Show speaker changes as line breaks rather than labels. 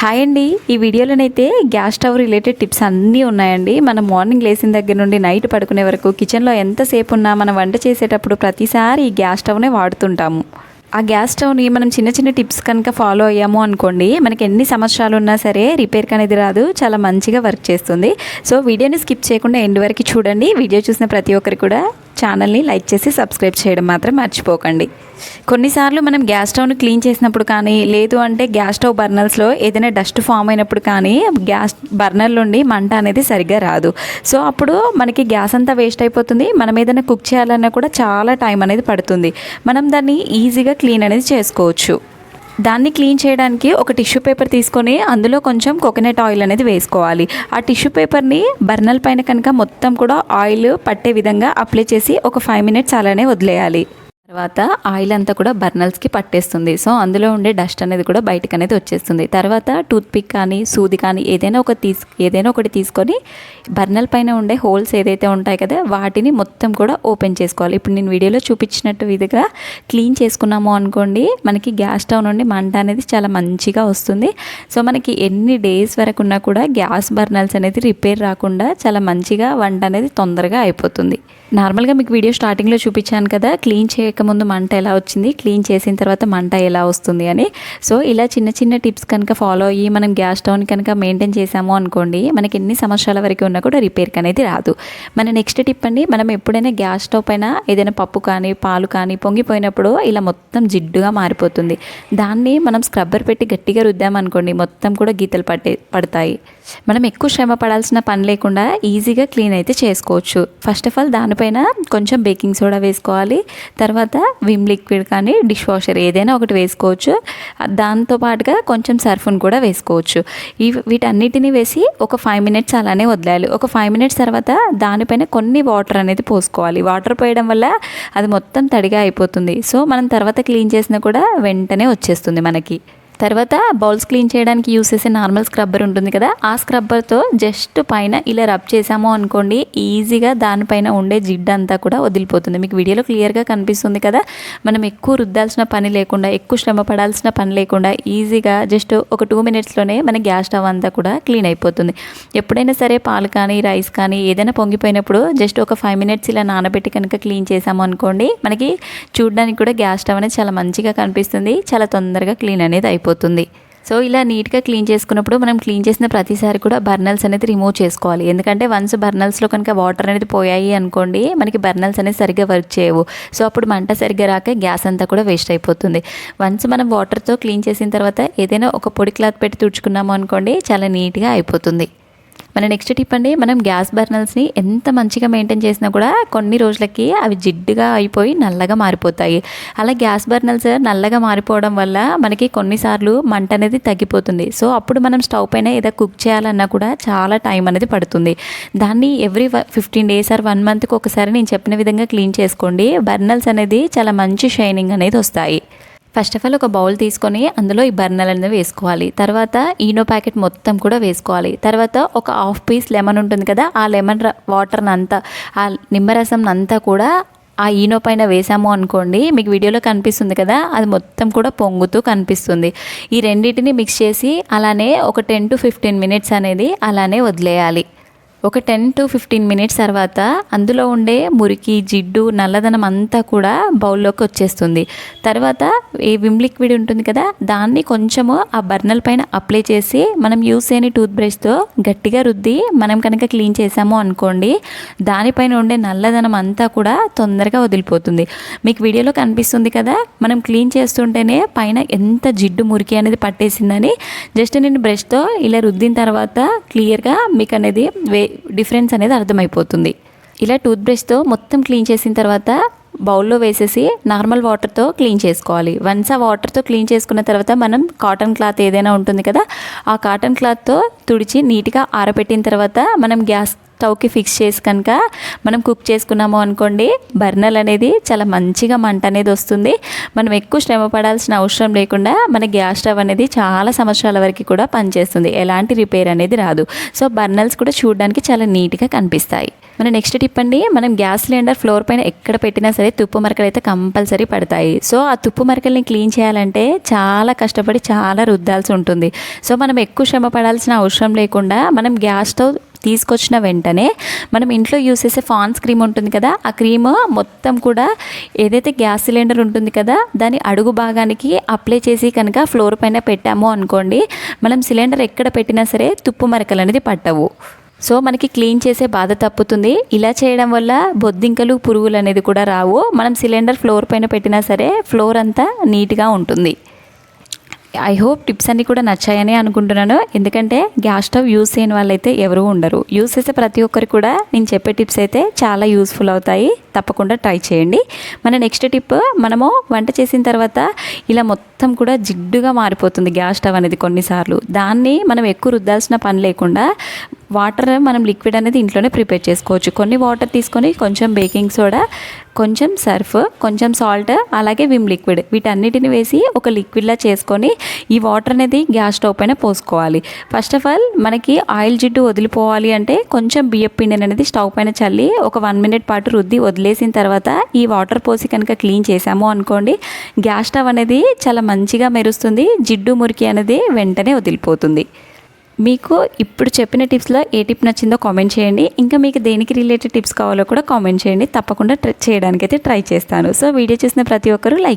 Hi అండి. ఈ వీడియోలోనైతే gas stove related tips అన్నీ ఉన్నాయండి. మనం మార్నింగ్ లేచిన దగ్గర నుండి నైట్ పడుకునే వరకు కిచెన్లో ఎంతసేపు ఉన్నా మనం వంట చేసేటప్పుడు ప్రతిసారి ఈ గ్యాస్ స్టవ్నే వాడుతుంటాము. ఆ గ్యాస్ స్టవ్ని మనం చిన్న చిన్న టిప్స్ కనుక ఫాలో అయ్యాము అనుకోండి, మనకి ఎన్ని సంవత్సరాలు ఉన్నా సరే రిపేర్కి అనేది రాదు, చాలా మంచిగా వర్క్ చేస్తుంది. సో వీడియోని స్కిప్ చేయకుండా ఎండ్ వరకు చూడండి. వీడియో చూసిన ప్రతి ఒక్కరు కూడా ఛానల్ని లైక్ చేసి సబ్స్క్రైబ్ చేయడం మాత్రం మర్చిపోకండి. కొన్నిసార్లు మనం గ్యాస్ స్టవ్ని క్లీన్ చేసినప్పుడు కానీ, లేదు అంటే గ్యాస్ స్టవ్ బర్నర్స్లో ఏదైనా డస్ట్ ఫామ్ అయినప్పుడు కానీ గ్యాస్ బర్నర్ నుండి మంట అనేది సరిగ్గా రాదు. సో అప్పుడు మనకి గ్యాస్ అంతా వేస్ట్ అయిపోతుంది. మనం ఏదైనా కుక్ చేయాలన్నా కూడా చాలా టైం అనేది పడుతుంది. మనం దాన్ని ఈజీగా క్లీన్ అనేది చేసుకోవచ్చు. దాన్ని క్లీన్ చేయడానికి ఒక టిష్యూ పేపర్ తీసుకొని అందులో కొంచెం కోకోనట్ ఆయిల్ అనేది వేసుకోవాలి. ఆ టిష్యూ పేపర్ని బర్నర్ పైన కనుక మొత్తం కూడా ఆయిల్ పట్టే విధంగా అప్లై చేసి ఒక 5 మినిట్స్ అలానే వదిలేయాలి. తర్వాత ఆయిల్ అంతా కూడా బర్నర్స్కి పట్టేస్తుంది. సో అందులో ఉండే డస్ట్ అనేది కూడా బయటకు అనేది వచ్చేస్తుంది. తర్వాత టూత్పిక్ కానీ సూది కానీ ఏదైనా ఒకటి తీసుకొని బర్నర్ పైన ఉండే హోల్స్ ఏదైతే ఉంటాయి కదా వాటిని మొత్తం కూడా ఓపెన్ చేసుకోవాలి. ఇప్పుడు నేను వీడియోలో చూపించినట్టు విధంగా క్లీన్ చేసుకున్నాము అనుకోండి, మనకి గ్యాస్ స్టవ్ నుండి మంట అనేది చాలా మంచిగా వస్తుంది. సో మనకి ఎన్ని డేస్ వరకు ఉన్నా కూడా గ్యాస్ బర్నర్స్ అనేది రిపేర్ రాకుండా చాలా మంచిగా వంట అనేది తొందరగా అయిపోతుంది. నార్మల్గా మీకు వీడియో స్టార్టింగ్లో చూపించాను కదా, క్లీన్ చేయకముందు మంట ఎలా వచ్చింది, క్లీన్ చేసిన తర్వాత మంట ఎలా వస్తుంది అని. సో ఇలా చిన్న చిన్న టిప్స్ కనుక ఫాలో అయ్యి మనం గ్యాస్ స్టవ్ని కనుక మెయింటైన్ చేసాము అనుకోండి, మనకి ఎన్ని సంవత్సరాల వరకు ఉన్నా కూడా రిపేర్కి అనేది రాదు. మన నెక్స్ట్ టిప్ అండి, మనం ఎప్పుడైనా గ్యాస్ స్టవ్ పైన ఏదైనా పప్పు కానీ పాలు కానీ పొంగిపోయినప్పుడు ఇలా మొత్తం జిడ్డుగా మారిపోతుంది. దాన్ని మనం స్క్రబ్బర్ పెట్టి గట్టిగా రుద్దామనుకోండి, మొత్తం కూడా గీతలు పడతాయి. మనం ఎక్కువ శ్రమ పడాల్సిన పని లేకుండా ఈజీగా క్లీన్ అయితే చేసుకోవచ్చు. ఫస్ట్ ఆఫ్ ఆల్ దానిపైన కొంచెం బేకింగ్ సోడా వేసుకోవాలి. తర్వాత విమ్ లిక్విడ్ కానీ డిష్ వాషర్ ఏదైనా ఒకటి వేసుకోవచ్చు. దాంతోపాటుగా కొంచెం సర్ఫ్ను కూడా వేసుకోవచ్చు. వీటన్నిటిని వేసి ఒక 5 మినిట్స్ అలానే వదిలేయాలి. ఒక 5 మినిట్స్ తర్వాత దానిపైన కొన్ని వాటర్ అనేది పోసుకోవాలి. వాటర్ పోయడం వల్ల అది మొత్తం తడిగా అయిపోతుంది. సో మనం తర్వాత క్లీన్ చేసినా కూడా వెంటనే వచ్చేస్తుంది మనకి. తర్వాత బౌల్స్ క్లీన్ చేయడానికి యూస్ చేసే నార్మల్ స్క్రబ్బర్ ఉంటుంది కదా, ఆ స్క్రబ్బర్తో జస్ట్ పైన ఇలా రబ్ చేసాము అనుకోండి, ఈజీగా దానిపైన ఉండే జిడ్డు అంతా కూడా వదిలిపోతుంది. మీకు వీడియోలో క్లియర్గా కనిపిస్తుంది కదా, మనం ఎక్కువ రుద్దాల్సిన పని లేకుండా, ఎక్కువ శ్రమ పడాల్సిన పని లేకుండా ఈజీగా జస్ట్ ఒక 2 మినిట్స్లోనే మన గ్యాస్ స్టవ్ అంతా కూడా క్లీన్ అయిపోతుంది. ఎప్పుడైనా సరే పాలు కానీ రైస్ కానీ ఏదైనా పొంగిపోయినప్పుడు జస్ట్ ఒక 5 మినిట్స్ ఇలా నానబెట్టి కనుక క్లీన్ చేసాము అనుకోండి, మనకి చూడడానికి కూడా గ్యాస్ స్టవ్ అనేది చాలా మంచిగా కనిపిస్తుంది, చాలా తొందరగా క్లీన్ అనేది అయిపోతుంది. సో ఇలా నీట్గా క్లీన్ చేసుకున్నప్పుడు మనం క్లీన్ చేసిన ప్రతిసారి కూడా బర్నల్స్ అనేది రిమూవ్ చేసుకోవాలి. ఎందుకంటే వన్స్ బర్నల్స్లో కనుక వాటర్ అనేది పోయాయి అనుకోండి, మనకి బర్నల్స్ అనేది సరిగ్గా వర్క్ చేయవు. సో అప్పుడు మంట సరిగ్గా రాక గ్యాస్ అంతా కూడా వేస్ట్ అయిపోతుంది. వన్స్ మనం వాటర్తో క్లీన్ చేసిన తర్వాత ఏదైనా ఒక పొడి క్లాత్ పెట్టి తుడుచుకున్నాము అనుకోండి, చాలా నీట్గా అయిపోతుంది. మన నెక్స్ట్ టిప్ అండి, మనం గ్యాస్ బర్నర్స్ని ఎంత మంచిగా మెయింటైన్ చేసినా కూడా కొన్ని రోజులకి అవి జిడ్డుగా అయిపోయి నల్లగా మారిపోతాయి. అలా గ్యాస్ బర్నర్స్ నల్లగా మారిపోవడం వల్ల మనకి కొన్నిసార్లు మంట అనేది తగ్గిపోతుంది. సో అప్పుడు మనం స్టవ్ పైన ఏదో కుక్ చేయాలన్నా కూడా చాలా టైం అనేది పడుతుంది. దాన్ని ఎవ్రీ 15 డేస్ ఆర్ 1 మంత్కి ఒకసారి నేను చెప్పిన విధంగా క్లీన్ చేసుకోండి. బర్నర్స్ అనేది చాలా మంచి షైనింగ్ అనేది వస్తాయి. ఫస్ట్ ఆఫ్ ఆల్ ఒక బౌల్ తీసుకొని అందులో ఈ బర్నర్ అనేది వేసుకోవాలి. తర్వాత ఈనో ప్యాకెట్ మొత్తం కూడా వేసుకోవాలి. తర్వాత ఒక 1/2 పీస్ లెమన్ ఉంటుంది కదా, ఆ లెమన్ వాటర్ని అంతా, ఆ నిమ్మరసం అంతా కూడా ఆ ఈనో పైన వేసాము అనుకోండి, మీకు వీడియోలో కనిపిస్తుంది కదా, అది మొత్తం కూడా పొంగుతూ కనిపిస్తుంది. ఈ రెండింటిని మిక్స్ చేసి అలానే ఒక 10 to 15 మినిట్స్ అనేది అలానే వదిలేయాలి. ఒక 10 to 15 మినిట్స్ తర్వాత అందులో ఉండే మురికి, జిడ్డు, నల్లదనం అంతా కూడా బౌల్లోకి వచ్చేస్తుంది. తర్వాత ఈ విమ్ లిక్విడ్ ఉంటుంది కదా, దాన్ని కొంచెము ఆ బర్నర్ పైన అప్లై చేసి మనం యూస్ చేయని టూత్ బ్రష్తో గట్టిగా రుద్ది మనం కనుక క్లీన్ చేసాము అనుకోండి, దానిపైన ఉండే నల్లదనం అంతా కూడా తొందరగా వదిలిపోతుంది. మీకు వీడియోలో కనిపిస్తుంది కదా, మనం క్లీన్ చేస్తుంటేనే పైన ఎంత జిడ్డు మురికి అనేది పట్టేసిందని జస్ట్ నేను బ్రష్తో ఇలా రుద్దిన తర్వాత క్లియర్గా మీకు అనేది డిఫరెన్స్ అనేది అర్థమైపోతుంది. ఇలా టూత్ బ్రష్తో మొత్తం క్లీన్ చేసిన తర్వాత బౌల్లో వేసేసి నార్మల్ వాటర్తో క్లీన్ చేసుకోవాలి. వన్స్ ఆ వాటర్తో క్లీన్ చేసుకున్న తర్వాత మనం కాటన్ క్లాత్ ఏదైనా ఉంటుంది కదా, ఆ కాటన్ క్లాత్తో తుడిచి నీట్గా ఆరబెట్టిన తర్వాత మనం గ్యాస్ స్టవ్కి ఫిక్స్ చేసి కనుక మనం కుక్ చేసుకున్నాము అనుకోండి, బర్నర్ అనేది చాలా మంచిగా మంట అనేది వస్తుంది. మనం ఎక్కువ శ్రమ పడాల్సిన అవసరం లేకుండా మన గ్యాస్ స్టవ్ అనేది చాలా సంవత్సరాల వరకు కూడా పనిచేస్తుంది. ఎలాంటి రిపేర్ అనేది రాదు. సో బర్నర్స్ కూడా చూడడానికి చాలా నీట్గా కనిపిస్తాయి. మన నెక్స్ట్ టిప్ అండి, మనం గ్యాస్ సిలిండర్ ఫ్లోర్ పైన ఎక్కడ పెట్టినా సరే తుప్పు మరకలు అయితే కంపల్సరీ పడతాయి. సో ఆ తుప్పు మరకల్ని క్లీన్ చేయాలంటే చాలా కష్టపడి చాలా రుద్దాల్సి ఉంటుంది. సో మనం ఎక్కువ శ్రమ పడాల్సిన అవసరం లేకుండా మనం గ్యాస్ స్టవ్ తీసుకొచ్చిన వెంటనే మనం ఇంట్లో యూస్ చేసే ఫాన్స్ క్రీమ్ ఉంటుంది కదా, ఆ క్రీమ్ మొత్తం కూడా ఏదైతే గ్యాస్ సిలిండర్ ఉంటుంది కదా దాని అడుగు భాగానికి అప్లై చేసి కనుక ఫ్లోర్ పైన పెట్టాము అనుకోండి, మనం సిలిండర్ ఎక్కడ పెట్టినా సరే తుప్పు మరకలు అనేది పట్టవు. సో మనకి క్లీన్ చేసే బాధ తప్పుతుంది. ఇలా చేయడం వల్ల బొద్దింకలు, పురుగులు అనేది కూడా రావు. మనం సిలిండర్ ఫ్లోర్ పైన పెట్టినా సరే ఫ్లోర్ అంతా నీట్గా ఉంటుంది. ఐ హోప్ టిప్స్ అన్నీ కూడా నచ్చాయని అనుకుంటున్నాను. ఎందుకంటే గ్యాస్ స్టవ్ యూస్ చేయని వాళ్ళైతే ఎవరూ ఉండరు. యూస్ చేసే ప్రతి ఒక్కరు కూడా నేను చెప్పే టిప్స్ అయితే చాలా యూస్ఫుల్ అవుతాయి. తప్పకుండా ట్రై చేయండి. మన నెక్స్ట్ టిప్, మనము వంట చేసిన తర్వాత ఇలా మొత్తం కూడా జిడ్డుగా మారిపోతుంది గ్యాస్ స్టవ్ అనేది కొన్నిసార్లు. దాన్ని మనం ఎక్కువ రుద్దాల్సిన పని లేకుండా వాటర్ మనం లిక్విడ్ అనేది ఇంట్లోనే ప్రిపేర్ చేసుకోవచ్చు. కొన్ని వాటర్ తీసుకొని కొంచెం బేకింగ్ సోడా, కొంచెం సర్ఫ్, కొంచెం సాల్ట్, అలాగే విమ్ లిక్విడ్ వీటన్నిటిని వేసి ఒక లిక్విడ్లా చేసుకొని ఈ వాటర్ అనేది గ్యాస్ స్టవ్ పైన పోసుకోవాలి. ఫస్ట్ ఆఫ్ ఆల్ మనకి ఆయిల్ జిడ్డు వదిలిపోవాలి అంటే కొంచెం బియ్యం పిండి అనేది స్టవ్ పైన చల్లి ఒక 1 minute పాటు రుద్ది వదిలేసిన తర్వాత ఈ వాటర్ పోసి కనుక క్లీన్ చేసాము అనుకోండి, గ్యాస్ స్టవ్ అనేది చాలా మంచిగా మెరుస్తుంది. జిడ్డు మురికి అనేది వెంటనే వదిలిపోతుంది. మీకు ఇప్పుడు చెప్పిన టిప్స్లో ఏ టిప్ నచ్చిందో కామెంట్ చేయండి. ఇంకా మీకు దేనికి రిలేటెడ్ టిప్స్ కావాలో కూడా కామెంట్ చేయండి. తప్పకుండా చేయడానికైతే ట్రై చేస్తాను. సో వీడియో చూసిన ప్రతి ఒక్కరూ లైక్